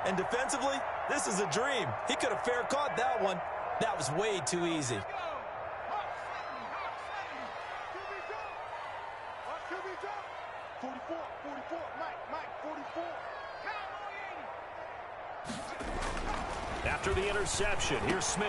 And defensively, this is a dream. He could have fair caught that one. That was way too easy. After the interception, here's Smith.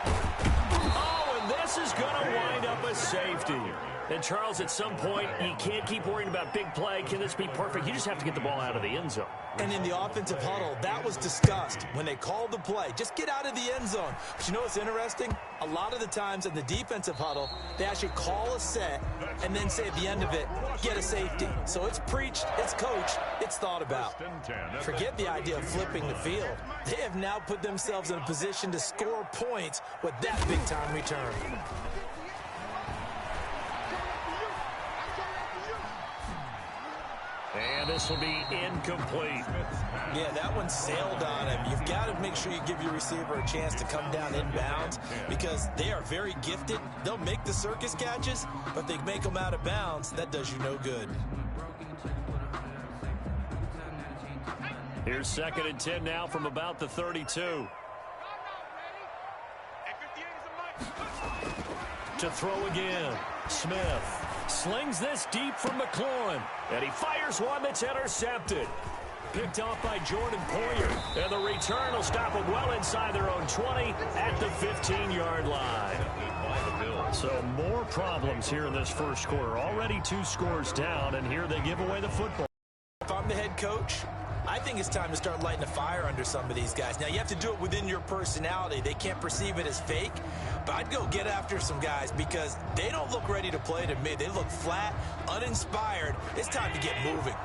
Oh, and this is going to wind up a safety. And, Charles, at some point, you can't keep worrying about big play. Can this be perfect? You just have to get the ball out of the end zone. And in the offensive huddle, that was discussed when they called the play. Just get out of the end zone. But you know what's interesting? A lot of the times in the defensive huddle, they actually call a set and then say at the end of it, get a safety. So it's preached, it's coached, it's thought about. Forget the idea of flipping the field. They have now put themselves in a position to score points with that big-time return. And this will be incomplete. Yeah, that one sailed on him. You've got to make sure you give your receiver a chance to come down inbounds because they are very gifted. They'll make the circus catches, but they make them out of bounds. That does you no good. Here's 2nd and 10 now from about the 32. To throw again. Smith slings this deep from McLaurin, and he fires one that's intercepted. Picked off by Jordan Poyer, and the return will stop them well inside their own 20 at the 15-yard line. So more problems here in this first quarter. Already 2 scores down, and here they give away the football. If I'm the head coach, I think it's time to start lighting a fire under some of these guys. Now, you have to do it within your personality. They can't perceive it as fake, but I'd go get after some guys because they don't look ready to play to me. They look flat, uninspired. It's time to get moving.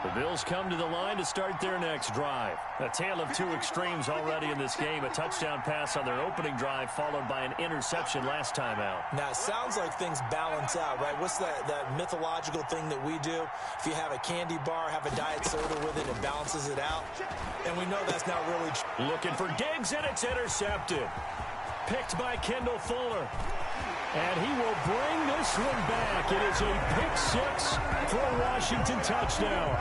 The Bills come to the line to start their next drive. A tale of 2 extremes already in this game. A touchdown pass on their opening drive followed by an interception last time out. Now, it sounds like things balance out, right? What's that mythological thing that we do? If you have a candy bar, have a diet soda with it, it balances it out. And we know that's not really true. Looking for Diggs, and it's intercepted. Picked by Kendall Fuller. And he will bring this one back. It is a pick-6 for a Washington touchdown.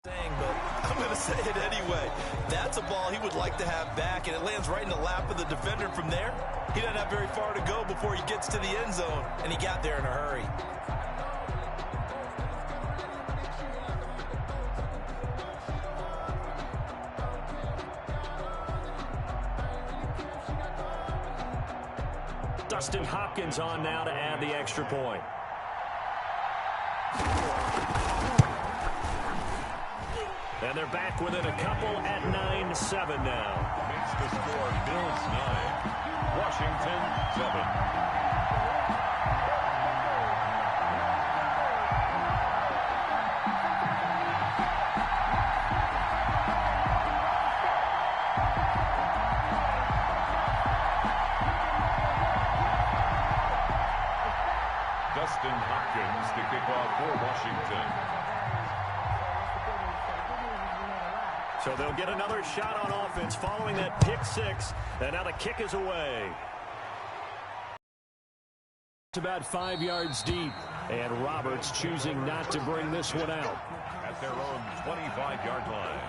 But I'm going to say it anyway. That's a ball he would like to have back, and it lands right in the lap of the defender from there. He doesn't have very far to go before he gets to the end zone, and he got there in a hurry. Dustin Hopkins on now to add the extra point. And they're back within a couple at 9-7 now. Makes the score Bills 9, Washington 7. Dustin Hopkins to kick off for Washington. So they'll get another shot on offense following that pick six. And now the kick is away. It's about 5 yards deep. And Roberts choosing not to bring this one out. At their own 25-yard line.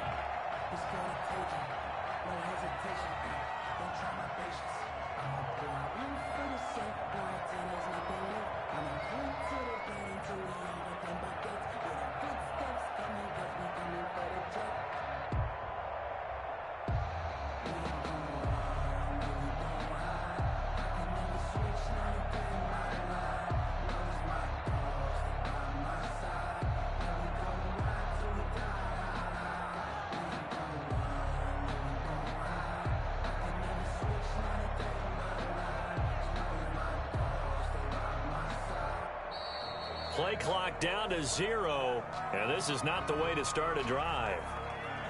Play clock down to 0, and this is not the way to start a drive.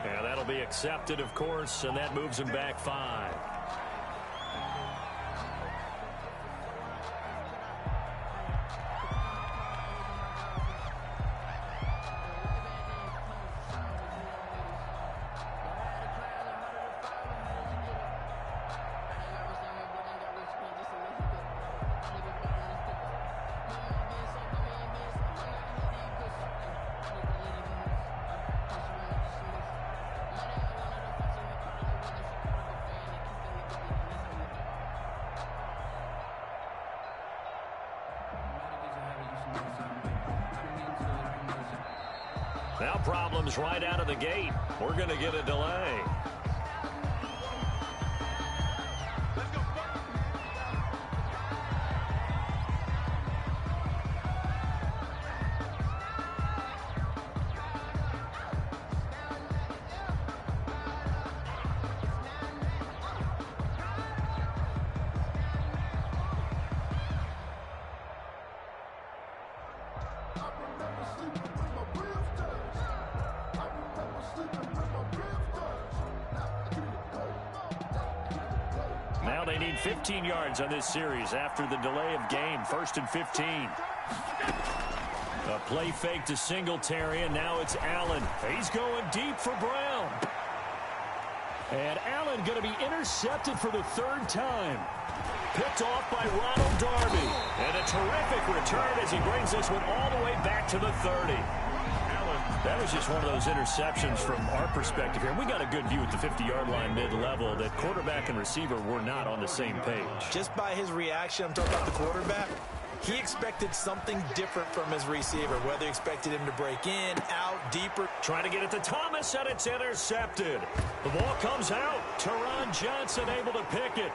And that'll be accepted, of course, and that moves him back 5. Now problems right out of the gate. We're going to get a delay. Now they need 15 yards on this series after the delay of game. 1st and 15. A play fake to Singletary, and now it's Allen. He's going deep for Brown. And Allen going to be intercepted for the 3rd time. Picked off by Ronald Darby. And a terrific return as he brings this one all the way back to the 30. That was just one of those interceptions from our perspective here. We got a good view at the 50-yard line mid-level that quarterback and receiver were not on the same page. Just by his reaction, I'm talking about the quarterback, he expected something different from his receiver, whether he expected him to break in, out, deeper. Trying to get it to Thomas, and it's intercepted. The ball comes out. Teron Johnson able to pick it.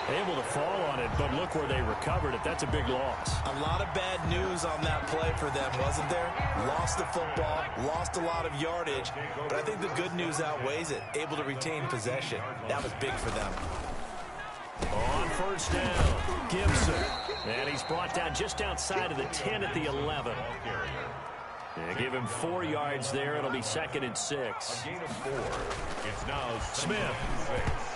Able to fall on it, but look where they recovered it. That's a big loss. A lot of bad news on that play for them, wasn't there? Lost the football, lost a lot of yardage, but I think the good news outweighs it. Able to retain possession. That was big for them. On 1st down, Gibson. And he's brought down just outside of the 10 at the 11. They give him 4 yards there. It'll be 2nd and 6. A gain of 4. It's now Smith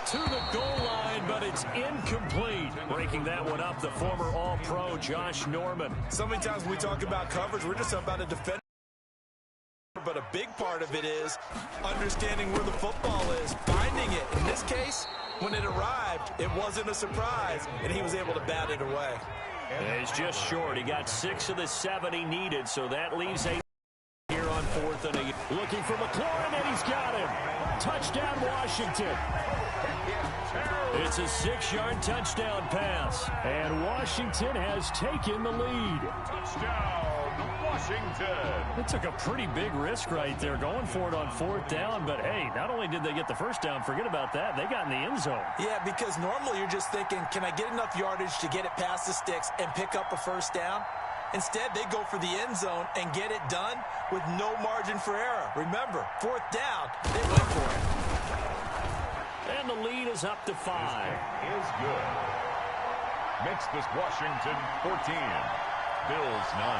to the goal line, but it's incomplete. Breaking that one up, the former All-Pro Josh Norman. So many times when we talk about coverage, we're just about a defender. But a big part of it is understanding where the football is, finding it. In this case, when it arrived, it wasn't a surprise, and he was able to bat it away. And he's just short. He got 6 of the 7 he needed, so that leaves 8 here on 4th and 8. Looking for McLaurin, and he's got him. Touchdown, Washington. It's a 6-yard touchdown pass, and Washington has taken the lead. touchdown, Washington. It took a pretty big risk right there going for it on 4th down, but hey, not only did they get the 1st down, forget about that, they got in the end zone. Yeah, because normally you're just thinking, can I get enough yardage to get it past the sticks and pick up a 1st down? Instead, they go for the end zone and get it done with no margin for error. Remember, 4th down, they went for it. And the lead is up to 5. Is good. Makes this Washington 14. Bills 9.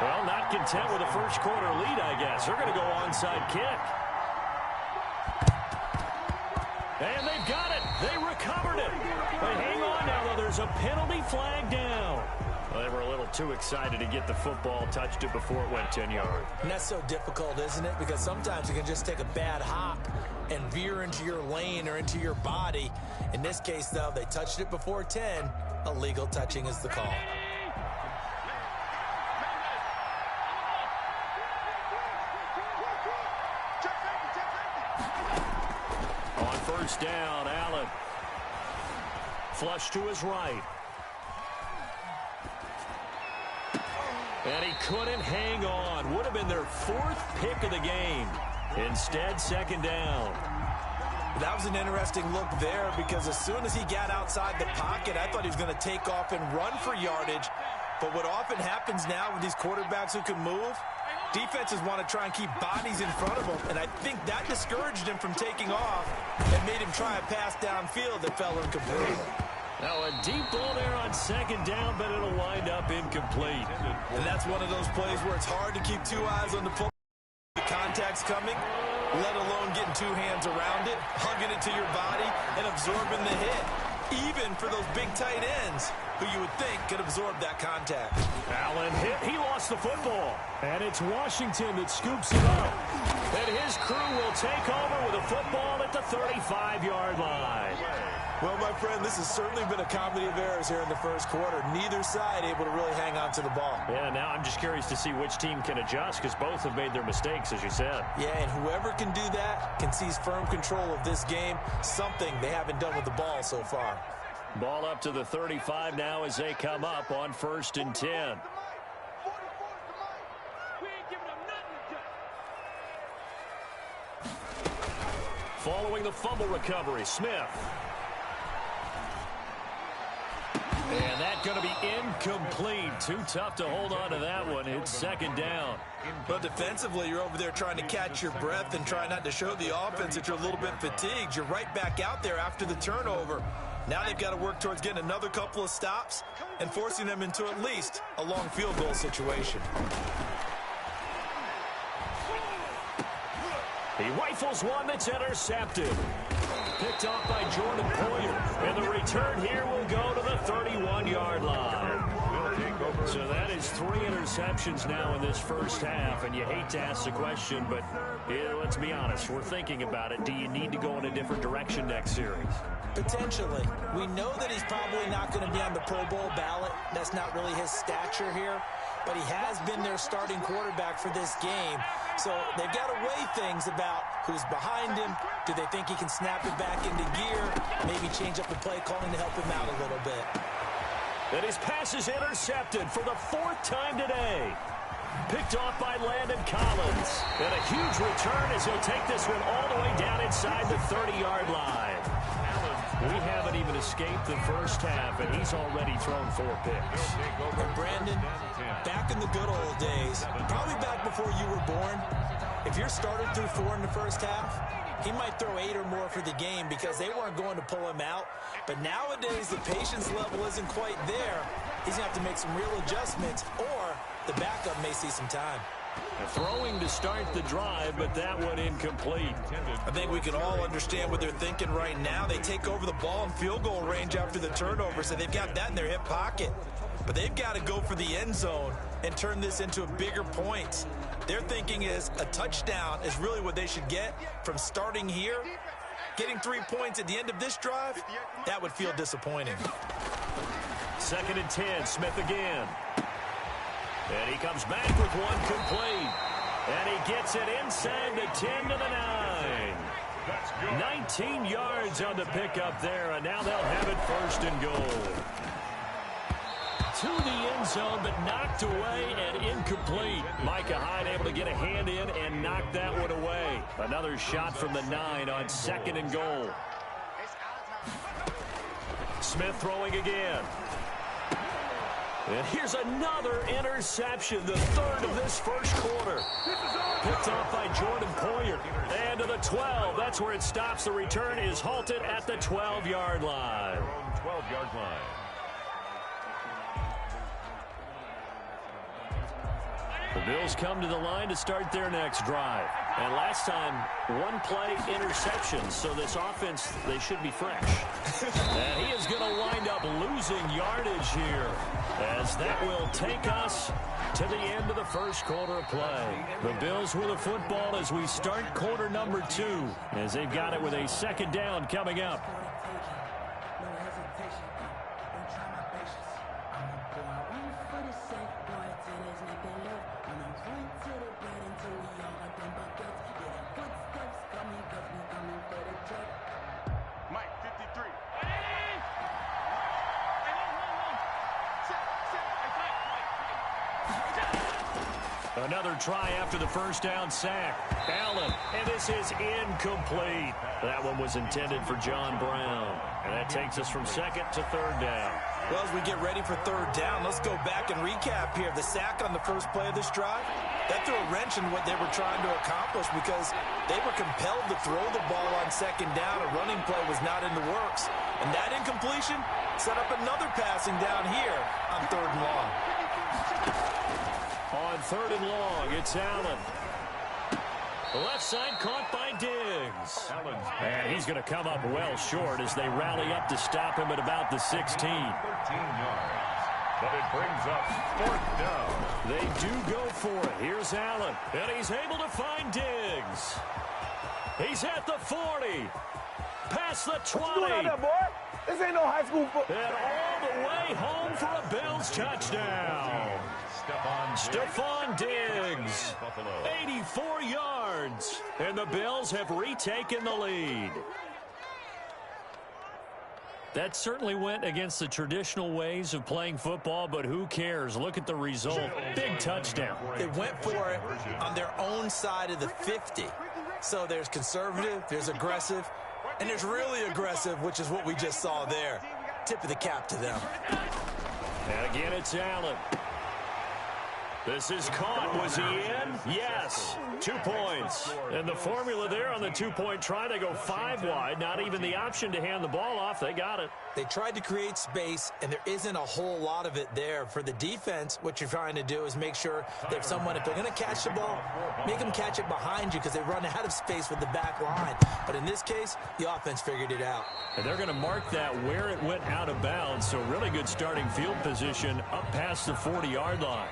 Well, not content with a first quarter lead, I guess. They're going to go onside kick. And they've got it. They recovered it. But hang on now, though. There's a penalty flag down. Well, they were a little too excited to get the football, touched it before it went 10 yards. And that's so difficult, isn't it? Because sometimes you can just take a bad hop and veer into your lane or into your body. In this case, though, they touched it before 10. Illegal touching is the call. On first down, Allen. Flush to his right. And he couldn't hang on. Would have been their 4th pick of the game. Instead, second down. That was an interesting look there because as soon as he got outside the pocket, I thought he was going to take off and run for yardage. But what often happens now with these quarterbacks who can move, defenses want to try and keep bodies in front of them. And I think that discouraged him from taking off and made him try a pass downfield that fell incomplete. Now a deep ball there on second down, but it'll wind up incomplete. And that's one of those plays where it's hard to keep 2 eyes on the football. The contact's coming, let alone getting 2 hands around it, hugging it to your body, and absorbing the hit. Even for those big tight ends who you would think could absorb that contact. Allen hit. He lost the football. And it's Washington that scoops it up. And his crew will take over with a football at the 35-yard line. Well, my friend, this has certainly been a comedy of errors here in the first quarter. Neither side able to really hang on to the ball. Yeah, now I'm just curious to see which team can adjust because both have made their mistakes, as you said. Yeah, and whoever can do that can seize firm control of this game, something they haven't done with the ball so far. Ball up to the 35 now as they come up on 1st and 10. Following the fumble recovery, Smith. And that's going to be incomplete. Too tough to hold on to that one. It's second down. But defensively, you're over there trying to catch your breath and try not to show the offense that you're a little bit fatigued. You're right back out there after the turnover. Now they've got to work towards getting another couple of stops and forcing them into at least a long field goal situation. He rifles one that's intercepted. Picked off by Jordan Poyer. And the return here will go to the 31-yard line. So that is 3 interceptions now in this first half. And you hate to ask the question, but let's be honest. We're thinking about it. Do you need to go in a different direction next series? Potentially. We know that he's probably not going to be on the Pro Bowl ballot. That's not really his stature here. But he has been their starting quarterback for this game. So they've got to weigh things about who's behind him. Do they think he can snap it back into gear? Maybe change up the play calling to help him out a little bit. And his pass is intercepted for the 4th time today. Picked off by Landon Collins. And a huge return as he'll take this one all the way down inside the 30-yard line. We haven't even escaped the first half, and he's already thrown 4 picks. And Brandon, back in the good old days, probably back before you were born, if you're started through 4 in the first half, he might throw 8 or more for the game because they weren't going to pull him out. But nowadays, the patience level isn't quite there. He's going to have to make some real adjustments, or the backup may see some time. Throwing to start the drive, but that one incomplete. I think we can all understand what they're thinking right now. They take over the ball in field goal range after the turnover, so they've got that in their hip pocket. But they've got to go for the end zone and turn this into a bigger points. Their thinking is a touchdown is really what they should get from starting here. Getting 3 points at the end of this drive, that would feel disappointing. 2nd and 10, Smith again. And he comes back with one complete. And he gets it inside the 10 to the 9. 19 yards on the pickup there, and now they'll have it 1st and goal. To the end zone, but knocked away and incomplete. Micah Hyde able to get a hand in and knock that one away. Another shot from the 9 on 2nd and goal. Smith throwing again. And here's another interception, the 3rd of this first quarter. Picked off by Jordan Poyer. And to the 12. That's where it stops. The return is halted at the 12-yard line. 12-yard line. The Bills come to the line to start their next drive. And last time, one play interception, so this offense, they should be fresh. And he is going to wind up losing yardage here, as that will take us to the end of the first quarter of play. The Bills with the football as we start quarter number 2, as they've got it with a second down coming up. Another try after the first down sack. Allen, and this is incomplete. That one was intended for John Brown. And that takes us from second to third down. Well, as we get ready for third down, let's go back and recap here. The sack on the first play of this drive, that threw a wrench in what they were trying to accomplish because they were compelled to throw the ball on second down. A running play was not in the works. And that incompletion set up another passing down here on third and long. On third and long, it's Allen. The left side caught by Diggs. And he's going to come up well short as they rally up to stop him at about the 16. 13 yards. But it brings up fourth down. They do go for it. Here's Allen. And he's able to find Diggs. He's at the 40. Past the 20. What you doing out there, boy? This ain't no high school football. And all the way home for a Bills touchdown. Stephon Diggs, 84 yards, and the Bills have retaken the lead. That certainly went against the traditional ways of playing football, but who cares? Look at the result. Big touchdown. They went for it on their own side of the 50. So there's conservative, there's aggressive, and there's really aggressive, which is what we just saw there. Tip of the cap to them. And again, it's Allen. This is caught. Was he in? Yes. 2 points. And the formula there on the two-point try, they go 5 wide. Not even the option to hand the ball off. They got it. They tried to create space, and there isn't a whole lot of it there. For the defense, what you're trying to do is make sure that if they're going to catch the ball, make them catch it behind you because they run out of space with the back line. But in this case, the offense figured it out. And they're going to mark that where it went out of bounds. So really good starting field position up past the 40-yard line.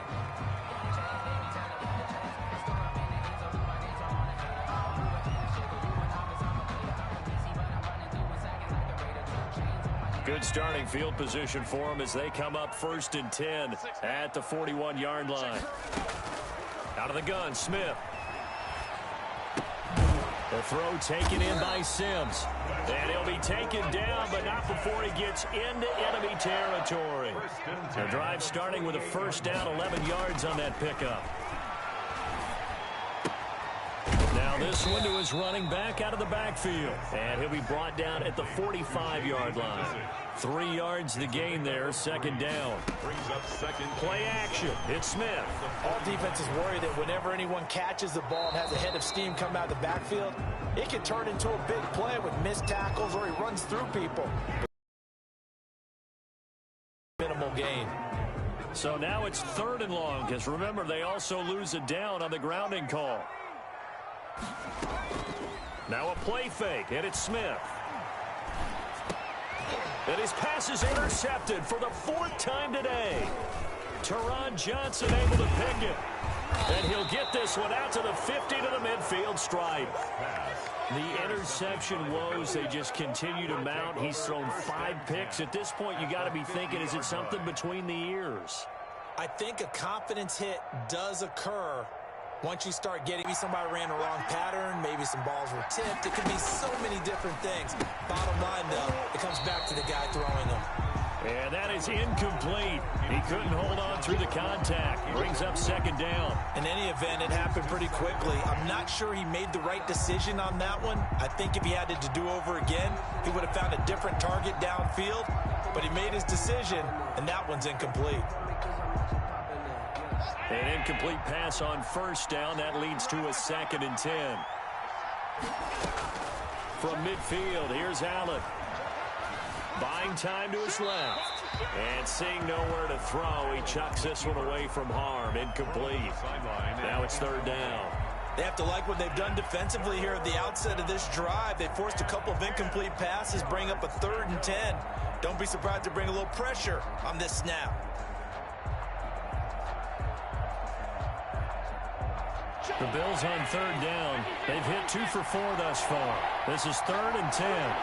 Good starting field position for them as they come up 1st and 10 at the 41-yard line. Out of the gun, Smith. The throw taken in by Sims. And he'll be taken down, but not before he gets into enemy territory. The drive starting with a first down, 11 yards on that pickup. Now this one to his running back out of the backfield. And he'll be brought down at the 45-yard line. 3 yards the gain there, second down. Brings up second. Play action. It's Smith. All defenses worry that whenever anyone catches the ball and has a head of steam come out of the backfield, it can turn into a big play with missed tackles or he runs through people. Minimal gain. So now it's third and long because remember they also lose a down on the grounding call. Now a play fake, and it's Smith. And his pass is intercepted for the 4th time today. Teron Johnson able to pick it. And he'll get this one out to the 50 to the midfield stripe. The interception woes, they just continue to mount. He's thrown 5 picks. At this point, you got to be thinking, is it something between the ears? I think a confidence hit does occur once you start getting, maybe somebody ran the wrong pattern, maybe some balls were tipped. It could be so many different things. Bottom line, though, it comes back to the guy throwing them. And that is incomplete. He couldn't hold on through the contact. Brings up second down. In any event, it happened pretty quickly. I'm not sure he made the right decision on that one. I think if he had it to do over again, he would have found a different target downfield. But he made his decision, and that one's incomplete. An incomplete pass on first down. That leads to a 2nd and 10. From midfield, here's Allen. Buying time to his left. And seeing nowhere to throw, he chucks this one away from harm. Incomplete. Now it's third down. They have to like what they've done defensively here at the outset of this drive. They forced a couple of incomplete passes, bring up a 3rd and 10. Don't be surprised to bring a little pressure on this snap. The Bills on third down. They've hit 2 for 4 thus far. This is 3rd and 10.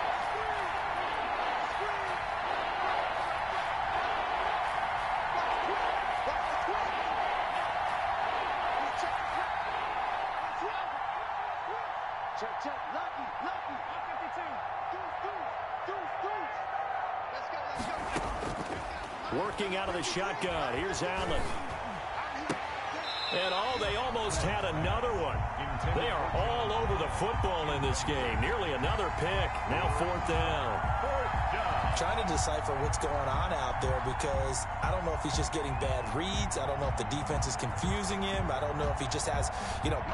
Working out of the shotgun. Here's Allen. And they almost had another one. They are all over the football in this game. Nearly another pick. Now 4th down. Trying to decipher what's going on out there because I don't know if he's just getting bad reads. I don't know if the defense is confusing him. I don't know if he just has,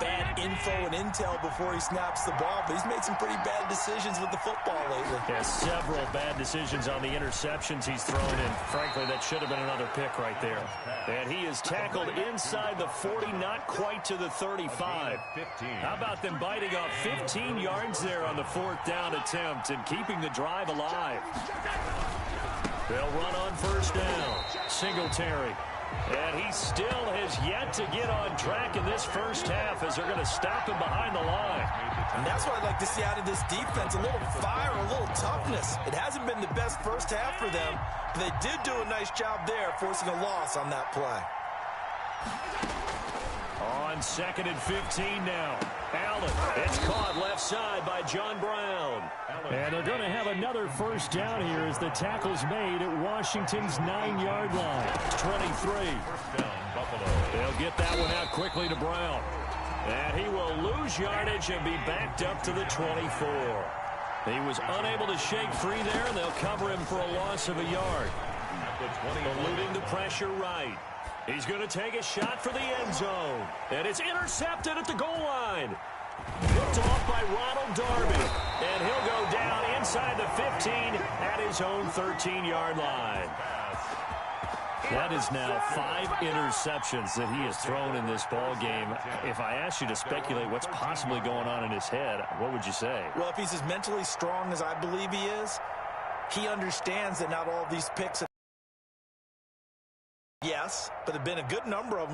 bad info and intel before he snaps the ball. But he's made some pretty bad decisions with the football lately. Has several bad decisions on the interceptions he's thrown in. Frankly, that should have been another pick right there. And he is tackled inside the 40, not quite to the 35. How about them biting off 15 yards there on the 4th down attempt and keeping the drive alive? They'll run on first down. Singletary. And he still has yet to get on track in this first half as they're going to stop him behind the line. And that's what I'd like to see out of this defense, a little fire, a little toughness. It hasn't been the best first half for them, but they did do a nice job there forcing a loss on that play. On 2nd and 15 now. Allen. It's caught left side by John Brown. And they're going to have another first down here as the tackle's made at Washington's 9-yard line. 23. They'll get that one out quickly to Brown. And he will lose yardage and be backed up to the 24. He was unable to shake free there, and they'll cover him for a loss of a yard. Eluding the pressure right. He's going to take a shot for the end zone. And it's intercepted at the goal line. Picked off by Ronald Darby. And he'll go down inside the 15 at his own 13-yard line. That is now 5 interceptions that he has thrown in this ball game. If I asked you to speculate what's possibly going on in his head, what would you say? Well, if he's as mentally strong as I believe he is, he understands that not all of these picks have... Yes, but there have been a good number of them